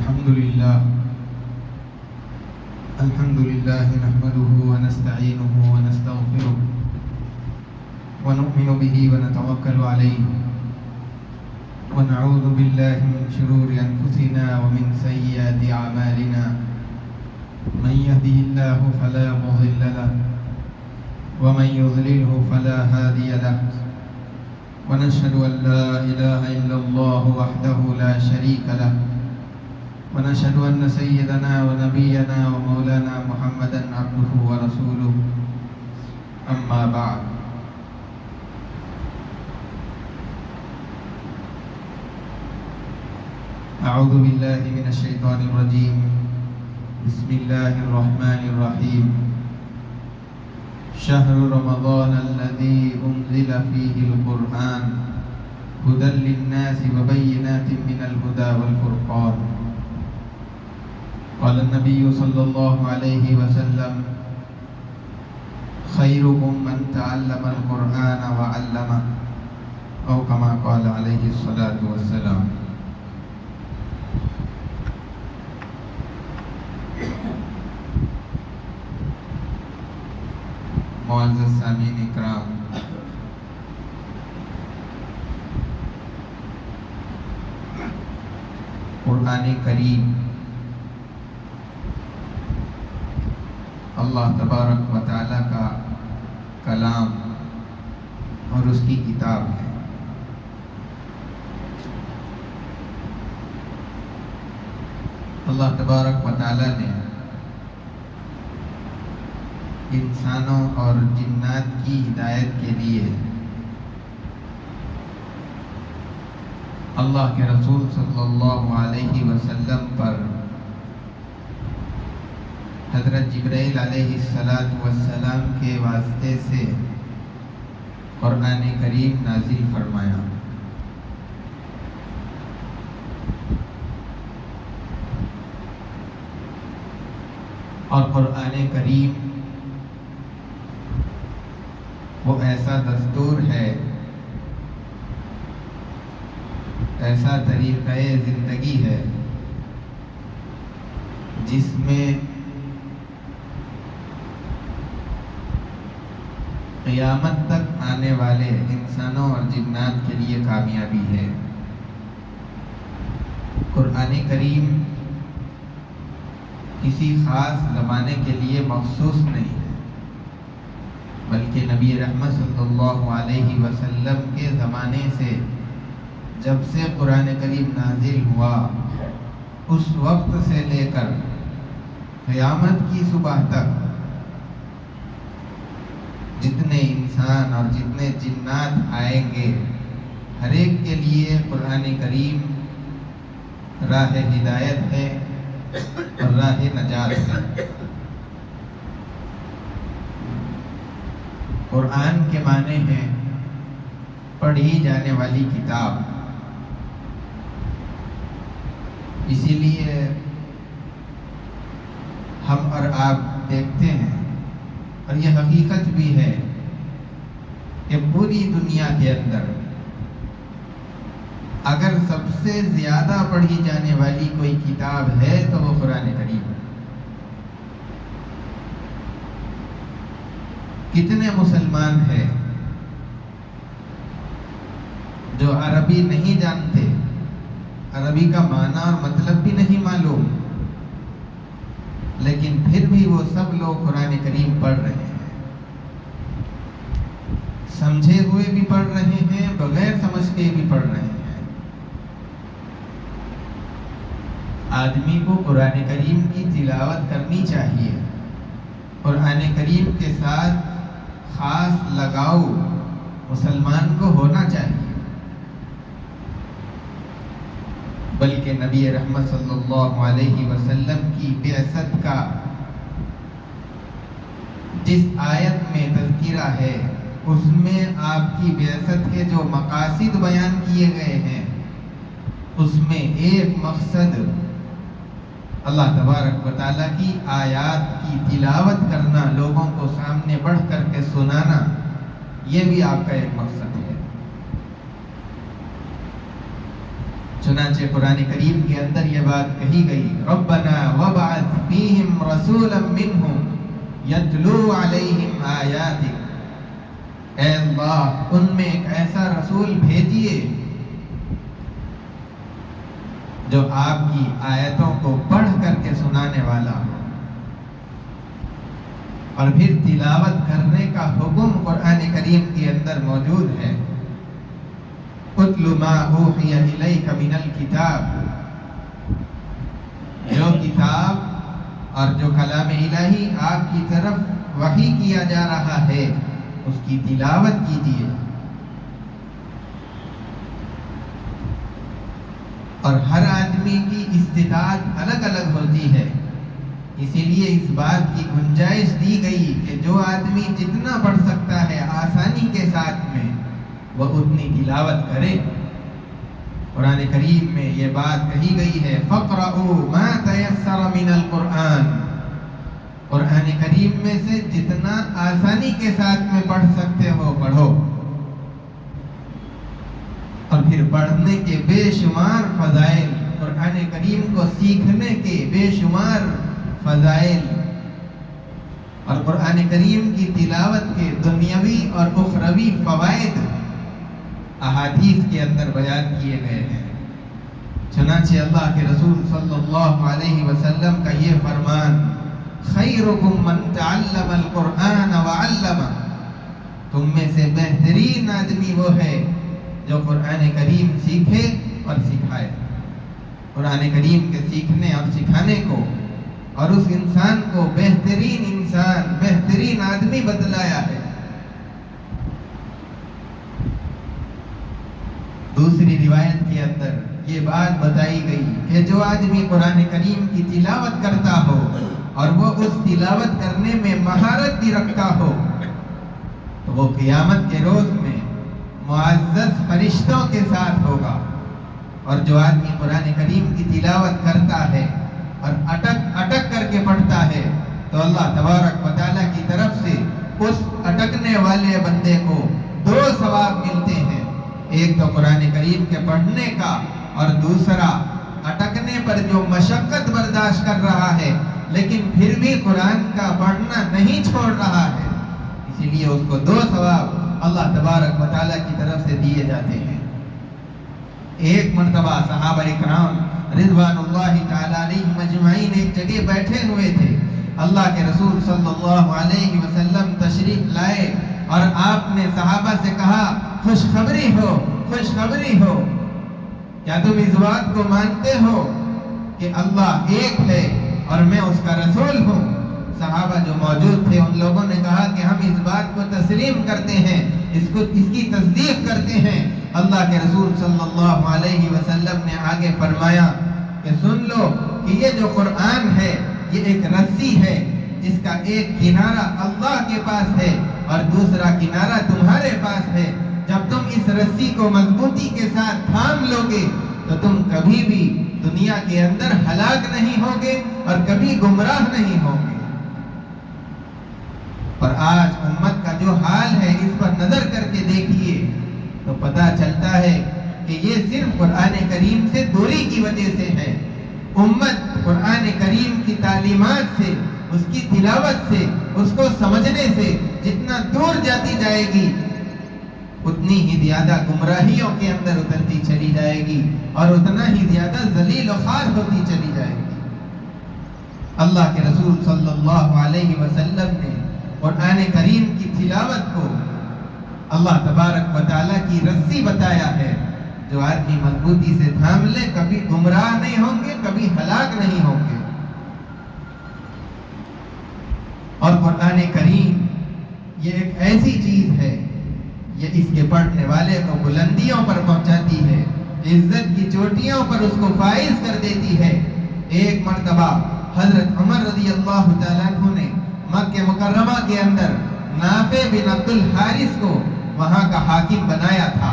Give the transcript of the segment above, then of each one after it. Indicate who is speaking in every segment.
Speaker 1: الحمد لله نحمده ونستعينه ونستغفره ونؤمن به ونتوكل عليه ونعوذ بالله من شرور أنفسنا ومن سيئات أعمالنا من يهده الله فلا مضل له ومن يضلله فلا هادي له ونشهد أن لا إله إلا الله وحده لا شريك له ونشهد أن سيدنا ونبينا ومولانا محمدا عبده ورسوله أما بعد أعوذ بالله من الشيطان الرجيم بسم الله الرحمن الرحيم شهر رمضان الذي أنزل فيه القرآن هدى للناس وبينات من الهدى والفرقان قال النبي صلى الله عليه وسلم خيركم من تعلم القرآن وعلمه أو كما قال عليه الصلاة والسلام. معزز سامعین اکرام، قرآن کریم اللہ تبارک و تعالیٰ کا کلام اور اس کی کتاب ہے۔ اللہ تبارک و تعالیٰ نے انسانوں اور جنات کی ہدایت کے لیے اللہ کے رسول صلی اللہ علیہ وسلم پر حضرت جبرائیل علیہ السلام کے واسطے سے قرآن کریم نازل فرمایا۔ اور قرآن کریم وہ ایسا دستور ہے، ایسا طریقہ زندگی ہے جس میں قیامت تک آنے والے انسانوں اور جنات کے لیے کامیابی ہے۔ قرآن کریم کسی خاص زمانے کے لیے مخصوص نہیں ہے، بلکہ نبی رحمت صلی اللہ علیہ وسلم کے زمانے سے جب سے قرآن کریم نازل ہوا اس وقت سے لے کر قیامت کی صبح تک جتنے انسان اور جتنے جنات آئیں گے ہر ایک کے لیے قرآن کریم راہ ہدایت ہے اور راہ نجات ہے۔ قرآن کے معنی ہیں پڑھی جانے والی کتاب۔ اسی لیے ہم اور آپ دیکھتے ہیں، اور یہ حقیقت بھی ہے کہ پوری دنیا کے اندر اگر سب سے زیادہ پڑھی جانے والی کوئی کتاب ہے تو وہ قرآن کریم ہے۔ کتنے مسلمان ہیں جو عربی نہیں جانتے، عربی کا معنی اور مطلب بھی نہیں معلوم، لیکن پھر بھی وہ سب لوگ قرآن کریم پڑھ رہے ہیں، سمجھے ہوئے بھی پڑھ رہے ہیں، بغیر سمجھ کے بھی پڑھ رہے ہیں۔ آدمی کو قرآن کریم کی تلاوت کرنی چاہیے، قرآن کریم کے ساتھ خاص لگاؤ مسلمان کو ہونا چاہیے، بلکہ نبی رحمت صلی اللہ علیہ وسلم کی بعثت کا جس آیت میں تذکرہ ہے اس میں آپ کی بعثت کے جو مقاصد بیان کیے گئے ہیں اس میں ایک مقصد اللہ تبارک و تعالیٰ کی آیات کی تلاوت کرنا، لوگوں کو سامنے پڑھ کر کے سنانا، یہ بھی آپ کا ایک مقصد ہے۔ چنانچہ قرآن کریم کے اندر یہ بات کہی گئی، ربنا وابعث فیہم رسولا منہم یتلو علیہم آیاتک، اے اللہ ان میں ایک ایسا رسول بھیجیے جو آپ کی آیتوں کو پڑھ کر کے سنانے والا ہو۔ اور پھر تلاوت کرنے کا حکم قرآن کریم کے اندر موجود ہے، اتل ما اوحی الیک من الکتاب، جو کتاب اور جو کلام الہی آپ کی طرف وحی کیا جا رہا ہے اس کی تلاوت کیجیے۔ اور ہر آدمی کی استطاعت الگ الگ ہوتی ہے، اسی لیے اس بات کی گنجائش دی گئی کہ جو آدمی جتنا پڑھ سکتا ہے آسانی کے ساتھ میں وہ اتنی تلاوت کرے۔ قرآن کریم میں یہ بات کہی گئی ہے، فَقْرَؤُوا مَا تَيَسَّرَ مِنَ الْقُرْآنِ، قرآن کریم میں سے جتنا آسانی کے ساتھ میں پڑھ سکتے ہو پڑھو۔ اور پھر پڑھنے کے بے شمار فضائل، قرآن کریم کو سیکھنے کے بے شمار فضائل، اور قرآن کریم کی تلاوت کے دنیاوی اور اخروی فوائد احادیث کے اندر بیان کیے گئے ہیں۔ چنانچہ اللہ کے رسول صلی اللہ علیہ وسلم کا یہ فرمان، خیرکم من تعلم القرآن وعلمہ، تم میں سے بہترین آدمی وہ ہے جو قرآن کریم سیکھے اور سکھائے۔ قرآن کریم کے سیکھنے اور سکھانے کو اور اس انسان کو بہترین انسان، بہترین آدمی بتلایا ہے۔ دوسری روایت کے اندر یہ بات بتائی گئی کہ جو آدمی قرآن کریم کی تلاوت کرتا ہو اور وہ اس تلاوت کرنے میں مہارت بھی رکھتا ہو تو وہ قیامت کے روز میں معزز فرشتوں کے ساتھ ہوگا۔ اور جو آدمی قرآن کریم کی تلاوت کرتا ہے اور اٹک کر کے پڑھتا ہے تو اللہ تبارک و تعالیٰ کی طرف سے اس اٹکنے والے بندے کو 2 ثواب ملتے ہیں، ایک تو قرآن کریم کے پڑھنے کا اور دوسرا اٹکنے پر جو مشقت برداشت کر رہا ہے لیکن پھر بھی قرآن کا پڑھنا نہیں چھوڑ رہا ہے، اسی لیے اس کو 2 ثواب اللہ تبارک و تعالیٰ کی طرف سے دیے جاتے ہیں۔ ایک مرتبہ صحابہ اکرام رضوان اللہ تعالی علیہم اجمعین ایک جگہ بیٹھے ہوئے تھے، اللہ کے رسول صلی اللہ علیہ وسلم تشریف لائے اور آپ نے صحابہ سے کہا، خوشخبری ہو، خوشخبری ہو، کیا تم اس بات کو مانتے ہو کہ اللہ ایک ہے اور میں اس کا رسول ہوں؟ صحابہ جو موجود تھے ان لوگوں نے کہا کہ ہم اس بات کو تسلیم کرتے ہیں، اس کی تصدیق کرتے ہیں۔ اللہ کے رسول صلی اللہ علیہ وسلم نے آگے فرمایا کہ سن لو کہ یہ جو قرآن ہے یہ ایک رسی ہے جس کا ایک کنارہ اللہ کے پاس ہے اور دوسرا کنارہ تمہارے پاس ہے۔ جب تم اس رسی کو مضبوطی کے ساتھ تھام لو گے تو تم کبھی بھی دنیا کے اندر ہلاک نہیں ہوگے اور کبھی گمراہ نہیں ہوگے۔ اور آج امت کا جو حال ہے اس پر نظر کر کے دیکھیے تو پتہ چلتا ہے کہ یہ صرف قرآن کریم سے دوری کی وجہ سے ہے۔ امت قرآن کریم کی تعلیمات سے، اس کی تلاوت سے، اس کو سمجھنے سے جتنا دور جاتی جائے گی اتنی ہی زیادہ گمراہیوں کے اندر اترتی چلی جائے گی اور اتنا ہی زیادہ ذلیل و خوار ہوتی چلی جائے گی۔ اللہ کے رسول صلی اللہ علیہ وسلم نے قرآن کریم کی تلاوت کو اللہ تبارک و تعالیٰ کی رسی بتایا ہے، جو آدمی مضبوطی سے تھام لے کبھی گمراہ نہیں ہوں گے، کبھی ہلاک نہیں ہوں گے۔ اور قرآن کریم یہ ایک ایسی چیز ہے، یہ اس کے پڑھنے والے کو بلندیوں پر پہنچاتی ہے، عزت کی چوٹیوں پر اس کو فائز کر دیتی ہے۔ ایک مرتبہ حضرت عمر رضی اللہ تعالیٰ عنہ نے مکہ مکرمہ کے اندر نافع بن عبد الحارث کو وہاں کا حاکم بنایا تھا۔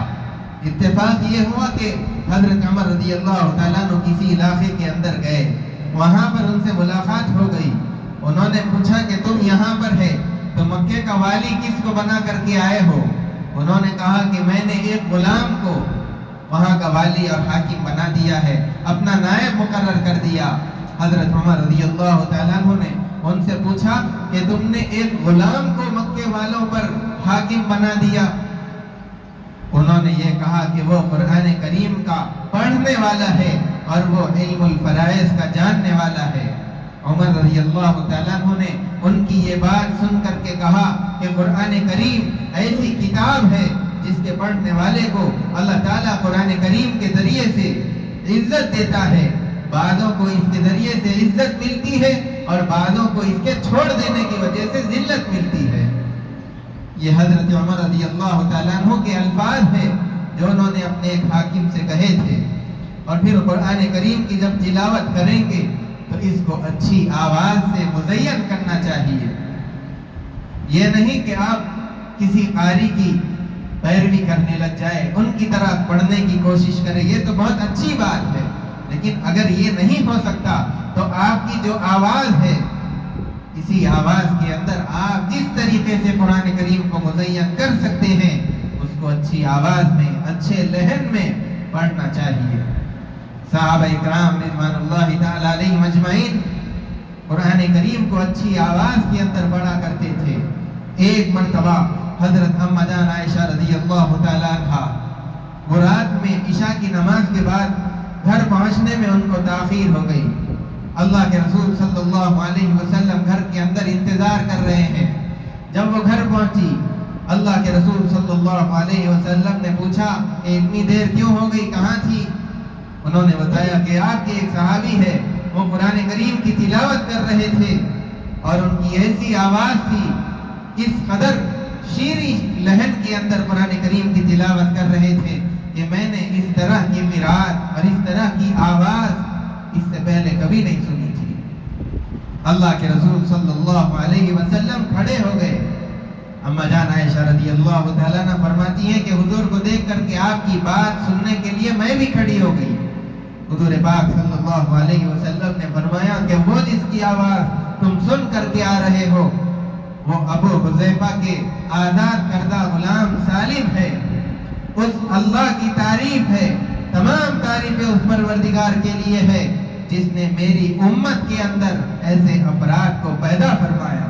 Speaker 1: اتفاق یہ ہوا کہ حضرت عمر رضی اللہ تعالیٰ عنہ کسی علاقے کے اندر گئے، وہاں پر ان سے ملاقات ہو گئی۔ انہوں نے پوچھا کہ تم یہاں پر ہے تو مکے کا والی کس کو بنا کر کے آئے ہو؟ انہوں نے کہا کہ میں نے ایک غلام کو وہاں کا والی اور حاکم بنا دیا ہے، اپنا نائب مقرر کر دیا۔ حضرت عمر رضی اللہ تعالیٰ عنہ نے ان سے پوچھا کہ تم نے ایک غلام کو مکے والوں پر حاکم بنا دیا؟ انہوں نے یہ کہا کہ وہ قرآن کریم کا پڑھنے والا ہے اور وہ علم الفرائض کا جاننے والا ہے۔ عمر رضی اللہ تعالیٰ عنہ نے ان کی یہ بات سن کر کے کہا کہ قرآن کریم ایسی کتاب ہے جس کے پڑھنے والے کو اللہ تعالیٰ قرآن کریم کے ذریعے سے عزت دیتا ہے، بعضوں کو اس کے ذریعے سے عزت ملتی ہے اور بعضوں کو اس کے چھوڑ دینے کی وجہ سے ذلت ملتی ہے۔ یہ حضرت عمر رضی اللہ تعالیٰ عنہ کے الفاظ ہیں جو انہوں نے اپنے ایک حاکم سے کہے تھے۔ اور پھر قرآن کریم کی جب تلاوت کریں گے تو اس کو اچھی آواز سے مزین کرنا چاہیے، یہ نہیں کہ آپ کسی قاری کی پیروی کرنے لگ جائے، ان کی طرح پڑھنے کی کوشش کریں، یہ تو بہت اچھی بات ہے، لیکن اگر یہ نہیں ہو سکتا تو آپ کی جو آواز ہے، اسی آواز کے اندر آپ جس طریقے سے قرآن کریم کو مزین کر سکتے ہیں اس کو اچھی آواز میں، اچھے لہن میں پڑھنا چاہیے۔ صحابہ اکرام رضوان اللہ تعالی علیہم اجمعین قرآن کریم کو اچھی آواز کے اندر پڑھا کرتے تھے۔ ایک مرتبہ حضرت اما جان عائشہ رضی اللہ تعالی عنہا وہ رات میں عشاء کی نماز کے بعد گھر پہنچنے میں ان کو تاخیر ہو گئی۔ اللہ کے رسول صلی اللہ علیہ وسلم گھر کے اندر انتظار کر رہے ہیں۔ جب وہ گھر پہنچی، اللہ کے رسول صلی اللہ علیہ وسلم نے پوچھا کہ اتنی دیر کیوں ہو گئی، کہاں تھی؟ انہوں نے بتایا کہ آپ کے ایک صحابی ہے، وہ قرآن کریم کی تلاوت کر رہے تھے اور ان کی ایسی آواز تھی، اس قدر شیریں لہن کے اندر قرآن کریم کی تلاوت کر رہے تھے کہ میں نے اس طرح کی قرات اور اس طرح کی آواز اس سے پہلے کبھی نہیں سنی تھی۔ اللہ کے رسول صلی اللہ علیہ وسلم کھڑے ہو گئے۔ اما جان عائشہ رضی اللہ تعالیٰ عنہ فرماتی ہیں کہ حضور کو دیکھ کر کے آپ کی بات سننے کے لیے میں بھی کھڑی ہو گئی۔ حضور پاک صلی اللہ علیہ وسلم نے فرمایا کہ وہ جس کی آواز تم سن کر کے آ رہے ہو وہ ابو حذیفہ کے آزاد کردہ غلام سالم ہے۔ اس اللہ کی تعریف ہے، تمام تعریفیں اس پروردگار کے لیے ہے جس نے میری امت کے اندر ایسے افراد کو پیدا فرمایا۔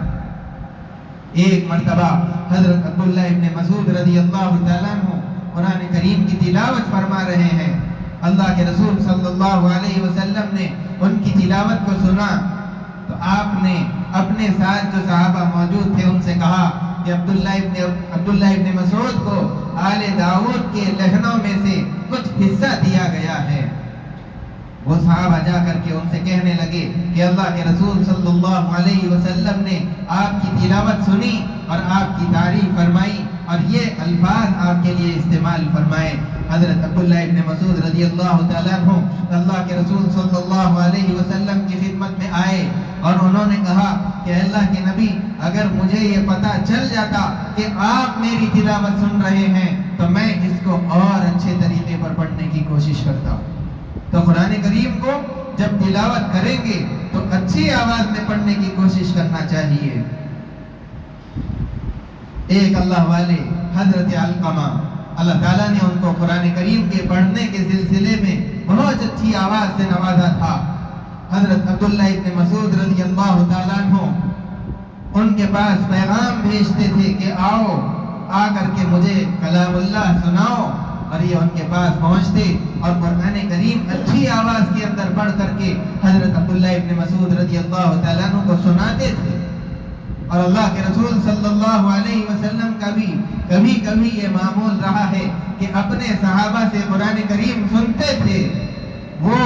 Speaker 1: ایک مرتبہ حضرت عبداللہ ابن مسعود رضی اللہ تعالیٰ عنہ قرآن کریم کی تلاوت فرما رہے ہیں۔ اللہ کے رسول صلی اللہ علیہ وسلم نے ان کی تلاوت کو سنا تو آپ نے اپنے ساتھ جو صحابہ موجود تھے ان سے کہا کہ عبداللہ ابن مسعود کو آل داؤد کے لہنوں میں سے کچھ حصہ دیا گیا ہے۔ وہ صحابہ جا کر کے ان سے کہنے لگے کہ اللہ کے رسول صلی اللہ علیہ وسلم نے آپ کی تلاوت سنی اور آپ کی تعریف فرمائی اور یہ الفاظ آپ کے لیے استعمال فرمائے۔ حضرت عبداللہ ابن مسعود رضی اللہ تعالیٰ عنہ اللہ کے رسول صلی اللہ علیہ وسلم کی خدمت میں آئے اور انہوں نے کہا کہ اللہ کے نبی، اگر مجھے یہ پتہ چل جاتا کہ آپ میری تلاوت سن رہے ہیں تو میں اس کو اور اچھے طریقے پر پڑھنے کی کوشش کرتا۔ تو قرآن کریم کو جب تلاوت کریں گے تو اچھی آواز میں پڑھنے کی کوشش کرنا چاہیے۔ ایک اللہ والے حضرت علقمہ، اللہ تعالیٰ نے ان کو قرآن کریم کے پڑھنے کے سلسلے میں بہت اچھی آواز سے نوازا تھا۔ حضرت عبداللہ ابن مسعود رضی اللہ تعالیٰ عنہ ان کے پاس پیغام بھیجتے تھے کہ آؤ آ کر کے مجھے کلام اللہ سناؤ، اور یہ ان کے پاس پہنچتے اور قرآن کریم اچھی آواز کے اندر پڑھ کر کے حضرت عبداللہ ابن مسعود رضی اللہ تعالیٰ عنہ کو سناتے تھے۔ اور اللہ کے رسول صلی اللہ علیہ وسلم کا بھی کبھی کبھی یہ معمول رہا ہے کہ اپنے صحابہ سے قرآن کریم سنتے تھے۔ وہ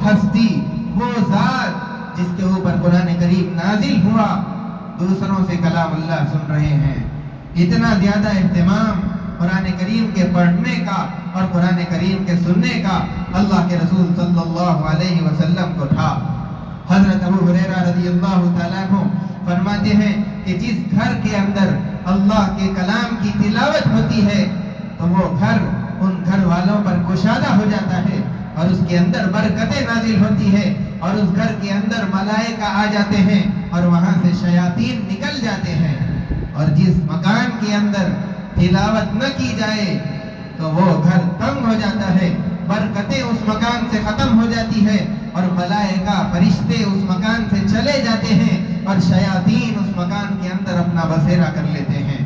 Speaker 1: ہستی، وہ ذات جس کے اوپر قرآن کریم نازل ہوا، دوسروں سے کلام اللہ سن رہے ہیں۔ اتنا زیادہ اہتمام قرآن کریم کے پڑھنے کا اور قرآن کریم کے سننے کا اللہ کے رسول صلی اللہ علیہ وسلم کو تھا۔ حضرت ابو ہریرہ رضی اللہ تعالیٰ عنہ فرماتے ہیں کہ جس گھر کے اندر اللہ کے کلام کی تلاوت ہوتی ہے تو وہ گھر ان گھر والوں پر گشادہ ہو جاتا ہے اور اس کے اندر برکتیں نازل ہوتی ہے اور اس گھر کے اندر ملائکہ آ جاتے ہیں اور وہاں سے شیاطین نکل جاتے ہیں۔ اور جس مکان کے اندر تلاوت نہ کی جائے، تو وہ گھر تنگ ہو جاتا ہے، برکتیں اس مکان سے ختم ہو جاتی ہے، اور ملائکہ فرشتے اس مکان سے چلے جاتے ہیں، اور شیاطین اس مکان کے اندر اپنا بسیرا کر لیتے ہیں۔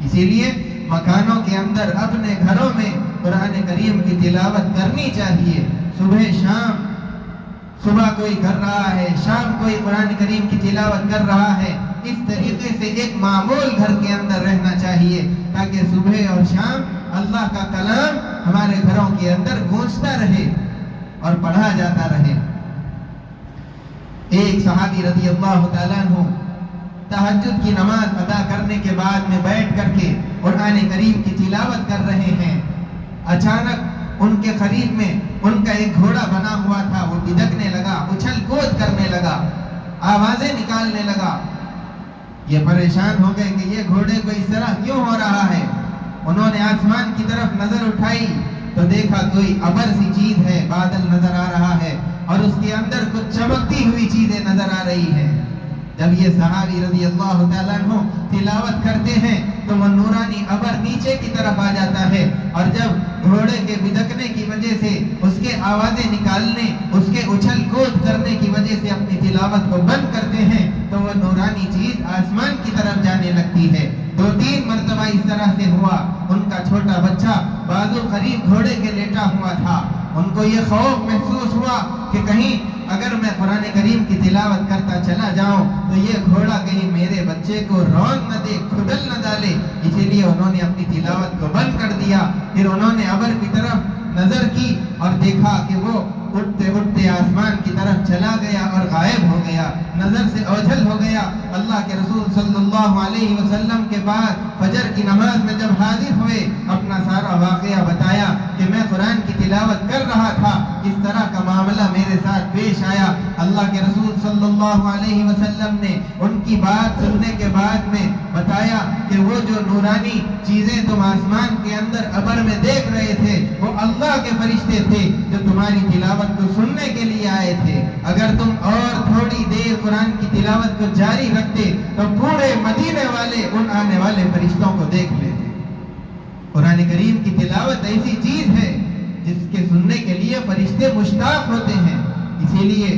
Speaker 1: اسی لیے مکانوں کے اندر اپنے گھروں میں قرآن کریم کی تلاوت کرنی چاہیے، صبح شام۔ صبح کوئی کر رہا ہے، شام کوئی قرآن کریم کی تلاوت کر رہا ہے، اس طریقے سے ایک معمول گھر کے اندر رہنا چاہیے تاکہ صبح اور شام اللہ کا کلام ہمارے گھروں کے اندر گونجتا رہے اور پڑھا جاتا رہے۔ ایک صحابی رضی اللہ تعالیٰ عنہ تہجد کی نماز ادا کرنے کے بعد میں بیٹھ کر کے قرآن کریم کی تلاوت کر رہے ہیں، اچانک ان کے قریب میں ان کا ایک گھوڑا بنا ہوا تھا، وہ بھدکنے لگا، اچھل کود کرنے لگا، آوازیں نکالنے لگا۔ یہ پریشان ہو گئے کہ یہ گھوڑے کو اس طرح کیوں ہو رہا ہے۔ انہوں نے آسمان کی طرف نظر اٹھائی تو دیکھا کوئی ابر سی چیز ہے، بادل نظر آ رہا ہے، اور اس کے اندر کچھ چمکتی ہوئی چیزیں نظر آ رہی ہیں۔ جب یہ صحابی رضی اللہ تعالیٰ عنہ تلاوت کرتے ہیں تو وہ نورانی ابر نیچے کی طرف آ جاتا ہے، اور جب گھوڑے کے بھدکنے کی وجہ سے اس کے آوازیں نکالنے، اس کے اچھل کود کرنے کی وجہ سے اپنی تلاوت کو بند کرتے ہیں تو وہ نورانی چیز آسمان کی طرف جانے لگتی ہے۔ 2-3 مرتبہ اس طرح سے ہوا۔ ان کا چھوٹا بچہ بازو قریب گھوڑے کے لیٹا ہوا تھا، ان کو یہ خوف محسوس ہوا کہ کہیں اگر میں قرآن کریم کی تلاوت کرتا چلا جاؤں تو یہ گھوڑا کہیں میرے بچے کو رون نہ دے، کھدل نہ ڈالے، اسی لیے انہوں نے اپنی تلاوت کو بند کر دیا۔ پھر انہوں نے ابر کی طرف نظر کی اور دیکھا کہ وہ اٹھتے اٹھتے آسمان کی طرف چلا گیا اور غائب ہو گیا، نظر سے اوجھل ہو گیا۔ اللہ کے رسول صلی اللہ علیہ وسلم کے بعد فجر کی نماز میں جب حاضر ہوئے، اپنا سارا واقعہ بتایا کہ میں قرآن کی تلاوت کر رہا تھا، اس طرح کا معاملہ میرے ساتھ پیش آیا۔ اللہ کے رسول صلی اللہ علیہ وسلم نے ان کی بات سننے کے بعد میں بتایا کہ وہ جو نورانی چیزیں تم آسمان کے اندر ابر میں دیکھ رہے تھے وہ اللہ کے فرشتے تھے جو تمہاری تلاوت کو سننے کے لیے آئے تھے۔ اگر تم اور تھوڑی دیر قرآن کی تلاوت کو جاری رکھتے تو پورے مدینے والے ان آنے والے فرشتوں کو دیکھ لیتے۔ قرآن کریم کی تلاوت ایسی چیز ہے جس کے سننے کے لیے فرشتے مشتاق ہوتے ہیں۔ اسی لیے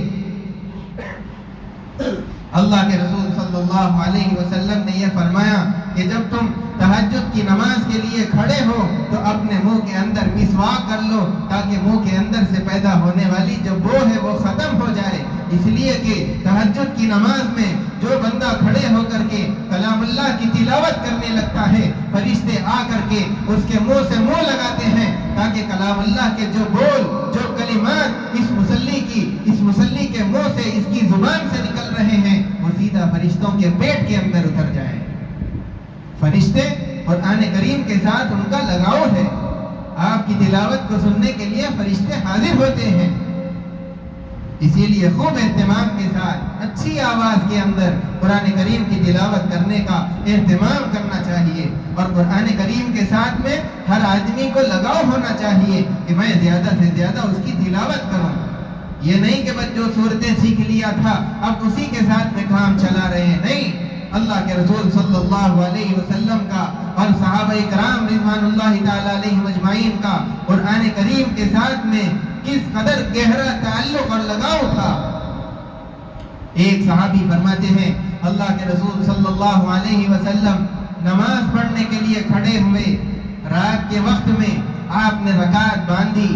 Speaker 1: اللہ کے رسول صلی اللہ علیہ وسلم نے یہ فرمایا کہ جب تم تہجد کی نماز کے لیے کھڑے ہو تو اپنے منہ کے اندر مسواک کر لو تاکہ منہ کے اندر سے پیدا ہونے والی جو بو ہے وہ ختم ہو جائے۔ اس لیے کہ تہجد کی نماز میں جو بندہ کھڑے ہو کر کے کلام اللہ کی تلاوت کرنے لگتا ہے، فرشتے آ کر کے اس کے منہ سے منہ لگاتے ہیں تاکہ کلام اللہ کے جو بول، جو کلمات اس مصلی کے منہ سے، اس کی زبان سے نکل رہے ہیں، وہ سیدھا فرشتوں کے پیٹ کے اندر اتر جائیں۔ فرشتے قرآن کریم کے ساتھ ان کا لگاؤ ہے، آپ کی تلاوت کو سننے کے لیے فرشتے حاضر ہوتے ہیں۔ اسی لیے خوب اہتمام کے ساتھ اچھی آواز کے اندر قرآن کریم کی تلاوت کرنے کا اہتمام کرنا چاہیے، اور قرآن کریم کے ساتھ میں ہر آدمی کو لگاؤ ہونا چاہیے کہ میں زیادہ سے زیادہ اس کی تلاوت کروں۔ یہ نہیں کہ بس جو صورتیں سیکھ لیا تھا اب اسی کے ساتھ میں کام چلا رہے ہیں، نہیں۔ اللہ کے رسول صلی اللہ علیہ وسلم کا اور صحابہ کرام رضوان اللہ تعالی علیہم اجمعین کا قرآن کریم کے ساتھ میں کس قدر گہرا تعلق اور لگاؤ تھا۔ ایک صحابی فرماتے ہیں اللہ کے رسول صلی اللہ علیہ وسلم نماز پڑھنے کے لیے کھڑے ہوئے، رات کے وقت میں آپ نے رکعت باندھی،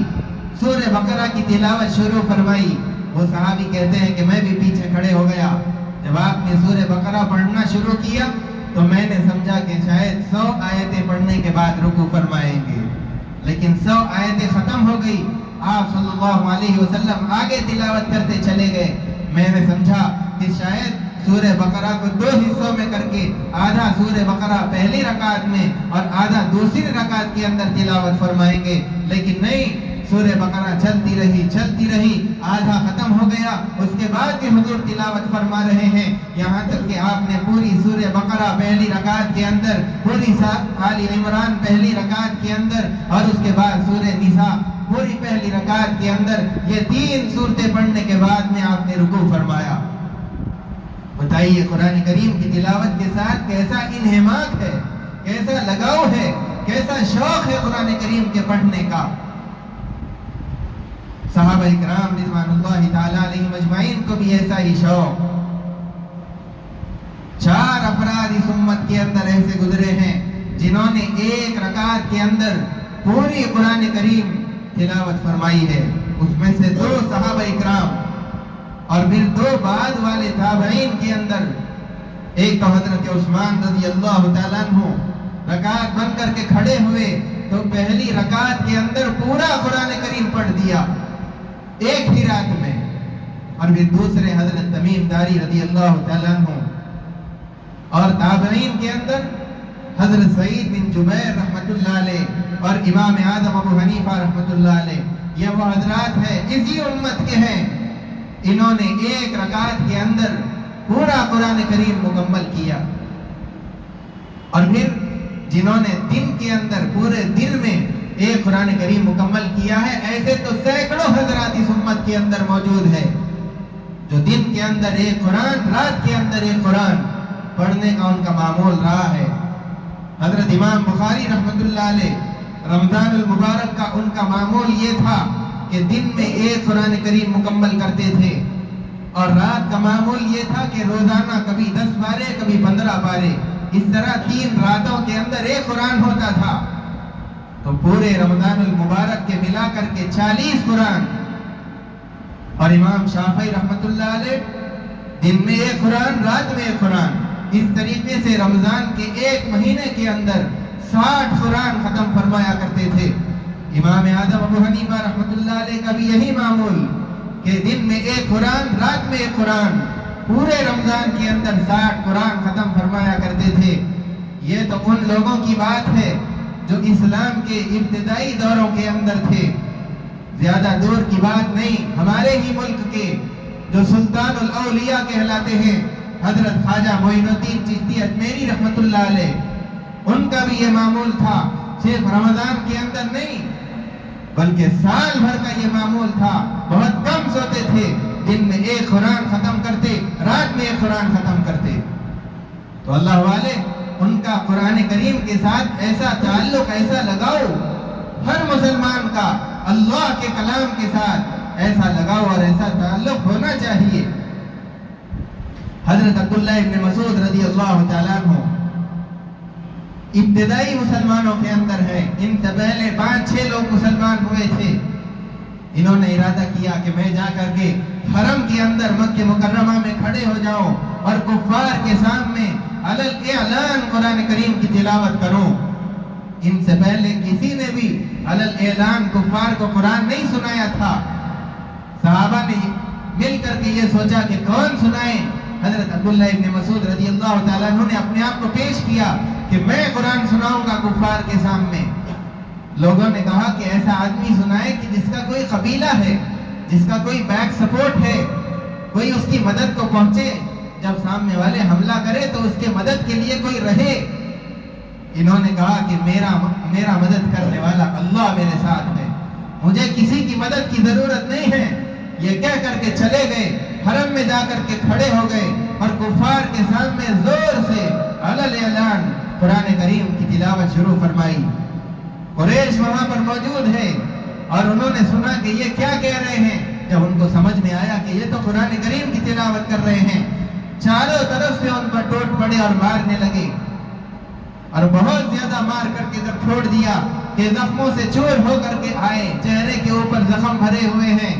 Speaker 1: سورہ بقرہ کی تلاوت شروع فرمائی۔ وہ صحابی کہتے ہیں کہ میں بھی پیچھے کھڑے ہو گیا۔ جب آپ نے سورہ بقرہ پڑھنا شروع کیا تو میں نے سمجھا کہ شاید 100 آیتیں پڑھنے کے بعد رکوع فرمائیں گے، لیکن 100 آیتیں ختم ہو گئی، آپ صلی اللہ علیہ وسلم آگے تلاوت کرتے چلے گئے۔ میں نے سمجھا کہ شاید سورہ بقرہ کو 2 حصوں میں کر کے آدھا سورہ بقرہ پہلی رکعت میں اور آدھا دوسری رکعت کے اندر تلاوت فرمائیں گے، لیکن نہیں، سورہ بقرہ چلتی رہی، آدھا ختم ہو گیا، اس کے بعد بھی حضور تلاوت فرما رہے ہیں، یہاں تک کہ آپ نے پوری سورہ بقرہ پہلی رکعت کے اندر، پوری آل عمران پہلی رکعت کے اندر، اور اس کے بعد سورہ نساء پوری پہلی رکعت کے اندر، یہ 3 سورتیں پڑھنے کے بعد میں آپ نے رکوع فرمایا۔ بتائیے قرآن کریم کی تلاوت کے ساتھ کیسا انہماک ہے، کیسا لگاؤ ہے۔ کیسا شوق ہے قرآن کریم کے پڑھنے کا۔ صحابہ اکرام رضوان اللہ تعالی علیہم اجمعین کو بھی ایسا ہی شوق۔ 4 افراد اس امت کے اندر ایسے گزرے ہیں جنہوں نے ایک رکعت کے اندر پوری قرآن کریم تلاوت فرمائی ہے۔ اس میں سے 2 صحابہ اکرام اور پھر 2 بعد والے تابعین کے اندر، ایک تو حضرت عثمان رضی اللہ تعالیٰ عنہ رکعت بن کر کے کھڑے ہوئے تو پہلی رکعت کے اندر پورا قرآن کریم پڑھ دیا ایک ہی رات میں، اور پھر دوسرے حضرت تمیم داری رضی اللہ تعالیٰ عنہ، اور تابعین کے اندر حضرت سعید بن جبیر رحمت اللہ علیہ اور امام اعظم ابو حنیفہ رحمت اللہ علیہ، یہ وہ حضرات ہیں اسی امت کے ہیں، انہوں نے ایک رکعت کے اندر پورا قرآن کریم مکمل کیا۔ اور پھر جنہوں نے دن کے اندر پورے دن میں ایک قرآن کریم مکمل کیا ہے، ایسے تو سینکڑوں حضرات اس امت کے اندر موجود ہے جو دن کے اندر ایک قرآن، رات کے اندر ایک قرآن پڑھنے کا ان کا معمول رہا ہے۔ حضرت امام بخاری رحمت اللہ علیہ رمضان المبارک کا ان کا معمول یہ تھا کہ دن میں ایک قرآن کریم مکمل کرتے تھے، اور رات کا معمول یہ تھا کہ روزانہ کبھی 10 پارے کبھی 15 پارے، اس طرح 3 راتوں کے اندر ایک قرآن ہوتا تھا۔ تو پورے رمضان المبارک کے ملا کر کے 40 قرآن، اور امام شافعی رحمت اللہ علیہ دن میں ایک قرآن، رات میں ایک قرآن، اس طریقے سے رمضان کے ایک مہینے کے اندر 60 قرآن ختم فرمایا کرتے تھے۔ امام اعظم ابو حنیفہ رحمت اللہ علیہ کا بھی یہی معمول کہ دن میں ایک قرآن، رات میں ایک قرآن، پورے رمضان کے اندر 60 قرآن ختم فرمایا کرتے تھے۔ یہ تو ان لوگوں کی بات ہے جو اسلام کے ابتدائی دوروں کے اندر تھے، زیادہ دور کی بات نہیں۔ ہمارے ہی ملک کے جو سلطان الاولیاء کہلاتے ہیں حضرت خواجہ معین الدین چشتی اجمیری رحمت اللہ علیہ، ان کا بھی یہ معمول تھا، صرف رمضان کے اندر نہیں بلکہ سال بھر کا یہ معمول تھا۔ بہت کم سوتے تھے، دن میں ایک قرآن ختم کرتے، رات میں ایک قرآن ختم کرتے۔ تو اللہ والے، ان کا قرآن کریم کے ساتھ ایسا تعلق، ایسا لگاؤ، ہر مسلمان کا اللہ کے کلام کے ساتھ ایسا لگاؤ اور ایسا تعلق ہونا چاہیے۔ حضرت عبداللہ ابن مسعود رضی اللہ تعالیٰ عنہ ابتدائی مسلمانوں کے اندر ہے، ان سے پہلے 5-6 لوگ مسلمان ہوئے تھے۔ انہوں نے ارادہ کیا کہ میں جا کر کے حرم کے اندر مکہ مکرمہ میں کھڑے ہو جاؤں اور کفار کے سامنے علی الاعلان قرآن کریم کی تلاوت کروں۔ ان سے پہلے کسی نے بھی علی الاعلان کفار کو قرآن نہیں سنایا تھا۔ صحابہ نے مل کر کے یہ سوچا کہ کون سنائیں۔ حضرت عبداللہ ابن مسعود رضی اللہ تعالیٰ عنہ نے اپنے آپ کو پیش کیا کہ میں قرآن سناؤں گا کفار کے سامنے۔ لوگوں نے کہا کہ ایسا آدمی سنائے کہ جس کا کوئی قبیلہ ہے، جس کا کوئی بیک سپورٹ ہے، کوئی اس کی مدد کو پہنچے، جب سامنے والے حملہ کرے تو اس کے مدد کے لیے کوئی رہے۔ انہوں نے کہا کہ میرا مدد کرنے والا اللہ میرے ساتھ ہے، مجھے کسی کی مدد کی ضرورت نہیں ہے۔ یہ کہہ کر کے چلے گئے، حرم میں جا کر کے کھڑے ہو گئے اور کفار کے سامنے زور سے علی الاعلان قرآن کریم کی تلاوت شروع فرمائی۔ قریش وہاں پر موجود ہے اور انہوں نے سنا کہ یہ کیا کہہ رہے ہیں۔ جب ان کو سمجھ میں آیا کہ یہ تو قرآن کریم کی تلاوت کر رہے ہیں، چاروں طرف سے ان پر ٹوٹ پڑے اور مارنے لگے، اور بہت زیادہ مار کر کے جب چھوڑ دیا کہ زخموں سے چور ہو کر کے آئے، چہرے کے اوپر زخم بھرے ہوئے ہیں۔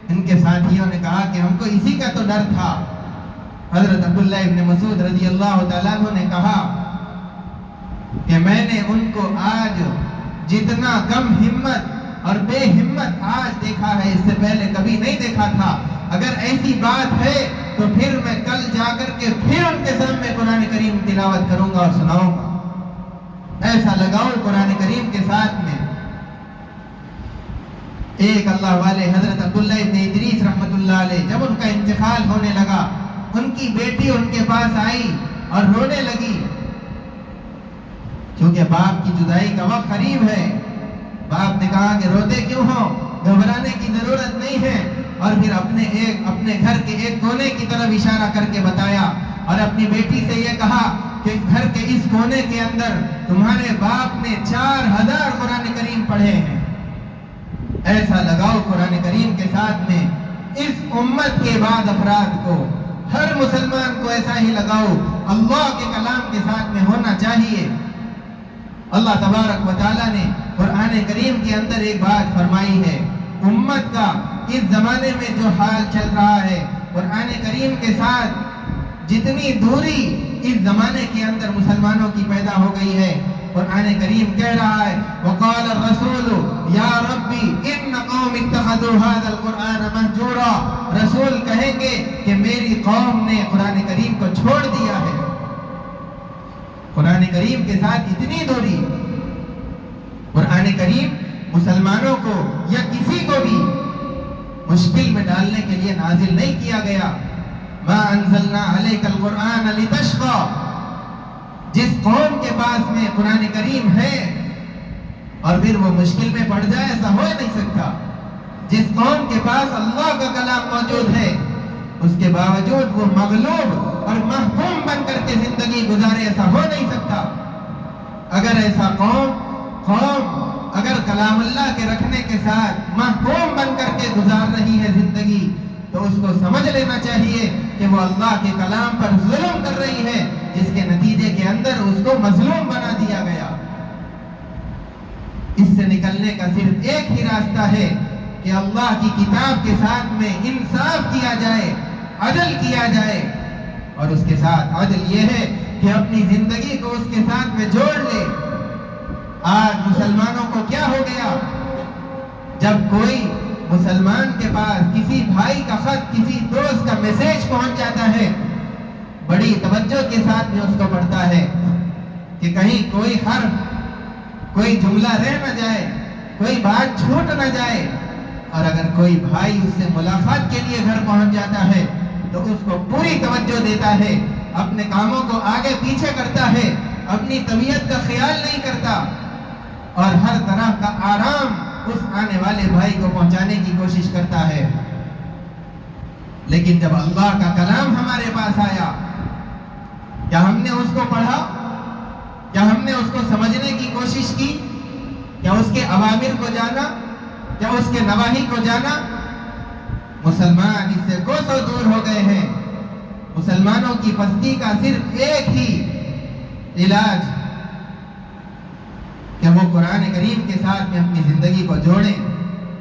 Speaker 1: ان کے ساتھیوں نے کہا کہ ہم کو اسی کا تو ڈر تھا۔ حضرت عبداللہ ابن مسعود رضی اللہ تعالیٰ عنہ نے کہا کہ میں نے ان کو آج جتنا کم ہمت اور بے ہمت آج دیکھا ہے، اس سے پہلے کبھی نہیں دیکھا تھا۔ اگر ایسی بات ہے تو پھر میں کل جا کر کے پھر ان کے سامنے قرآن کریم تلاوت کروں گا اور سناؤں گا۔ ایسا لگاؤ قرآن کریم کے ساتھ میں۔ ایک اللہ والے حضرت عبداللہ ابن ادریس رحمت اللہ علیہ، جب ان کا انتقال ہونے لگا، ان کی بیٹی ان کے پاس آئی اور رونے لگی، کیونکہ باپ کی جدائی کا وقت قریب ہے۔ باپ نے کہا کہ روتے کیوں ہو، گھبرانے کی ضرورت نہیں ہے، اور پھر اپنے گھر کے ایک کونے کی طرف اشارہ کر کے بتایا اور اپنی بیٹی سے یہ کہا کہ گھر کے اس کونے کے اندر تمہارے باپ نے 4000 قرآن کریم پڑھے ہیں. ایسا لگاؤ قرآن کریم کے ساتھ میں اس امت کے بعد افراد کو، ہر مسلمان کو ایسا ہی لگاؤ اللہ کے کلام کے ساتھ میں ہونا چاہیے. اللہ تبارک و تعالیٰ نے قرآن کریم کے اندر ایک بات فرمائی ہے، امت کا اس زمانے میں جو حال چل رہا ہے، قرآن کریم کے ساتھ جتنی دوری اس زمانے کے اندر مسلمانوں کی پیدا ہو گئی ہے، قرآن کریم کہہ رہا ہے وقال الرسول یا ربی ان قوم اتخذوا هذا القرآن مہجورا. رسول کہیں گے کہ میری قوم نے قرآن کریم کو چھوڑ دیا ہے. قرآن کریم کے ساتھ اتنی دوری. قرآن کریم مسلمانوں کو یا کسی کو بھی مشکل میں ڈالنے کے لیے نازل نہیں کیا گیا. ما انزلنا علیک القرآن لتشقى. جس قوم کے پاس میں قرآن کریم ہے اور پھر وہ مشکل میں پڑ جائے، ایسا ہو ہی نہیں سکتا. جس قوم کے پاس اللہ کا کلام موجود ہے اس کے باوجود وہ مغلوب اور محکوم بن کر کے زندگی گزارے، ایسا ہو نہیں سکتا. اگر ایسا قوم اگر کلام اللہ کے رکھنے کے ساتھ محکوم بن کر کے گزار رہی ہے زندگی، تو اس کو سمجھ لینا چاہیے کہ وہ اللہ کے کلام پر ظلم کر رہی ہے، جس کے نتیجے کے اندر اس کو مظلوم بنا دیا گیا. اس سے نکلنے کا صرف ایک ہی راستہ ہے کہ اللہ کی کتاب کے ساتھ میں انصاف کیا جائے، عدل کیا جائے. اور اس کے ساتھ عدل یہ ہے کہ اپنی زندگی کو اس کے ساتھ میں جوڑ لے. آج مسلمانوں کو کیا ہو گیا؟ جب کوئی مسلمان کے پاس کسی بھائی کا خط، کسی دوست کا میسیج پہنچ جاتا ہے، بڑی توجہ کے ساتھ میں اس کو پڑھتا ہے کہ کہیں کوئی حرف، کوئی جملہ رہ نہ جائے، کوئی بات چھوٹ نہ جائے. اور اگر کوئی بھائی اس سے ملاقات کے لیے گھر پہنچ جاتا ہے تو اس کو پوری توجہ دیتا ہے، اپنے کاموں کو آگے پیچھے کرتا ہے، اپنی طبیعت کا خیال نہیں کرتا، اور ہر طرح کا آرام اس آنے والے بھائی کو پہنچانے کی کوشش کرتا ہے. لیکن جب اللہ کا کلام ہمارے پاس آیا، کیا ہم نے اس کو پڑھا؟ کیا ہم نے اس کو سمجھنے کی کوشش کی؟ کیا اس کے اوامر کو جانا؟ کیا اس کے نواہی کو جانا؟ مسلمان اس سے کوسوں دور ہو گئے ہیں. مسلمانوں کی پستی کا صرف ایک ہی علاج کہ وہ قرآن کریم کے ساتھ میں اپنی زندگی کو جوڑیں،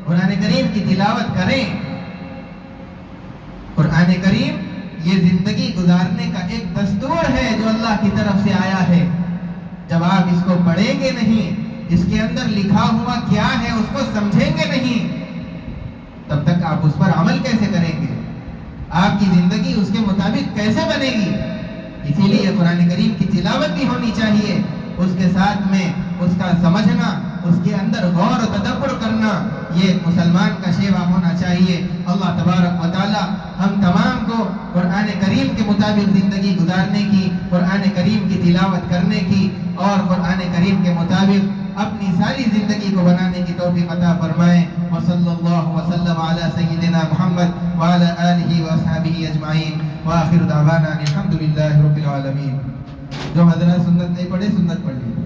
Speaker 1: قرآن کریم کی تلاوت کریں. قرآن کریم یہ زندگی گزارنے کا ایک دستور ہے جو اللہ کی طرف سے آیا ہے. جب آپ اس کو پڑھیں گے نہیں، اس کے اندر لکھا ہوا کیا ہے اس کو سمجھیں گے نہیں، تب تک آپ اس پر عمل کیسے کریں گے؟ آپ کی زندگی اس کے مطابق کیسے بنے گی؟ اسی لیے قرآن کریم کی تلاوت بھی ہونی چاہیے، اس کے ساتھ میں اس کا سمجھنا، اس کے اندر غور و تدبر کرنا، یہ ایک مسلمان کا شیوا ہونا چاہیے. اللہ تبارک و تعالی ہم تمام کو قرآن کریم کے مطابق زندگی گزارنے کی، قرآن کریم کی تلاوت کرنے کی اور قرآن کریم کے مطابق اپنی ساری زندگی کو بنانے کی توفیق عطا فرمائے. وصلی اللہ وسلم علی سیدنا محمد وعلی آلہ واصحابہ اجمعین وآخر دعوانا الحمدللہ رب العالمین. جو حضرات سنت نہیں پڑھے سنت پڑھ لی.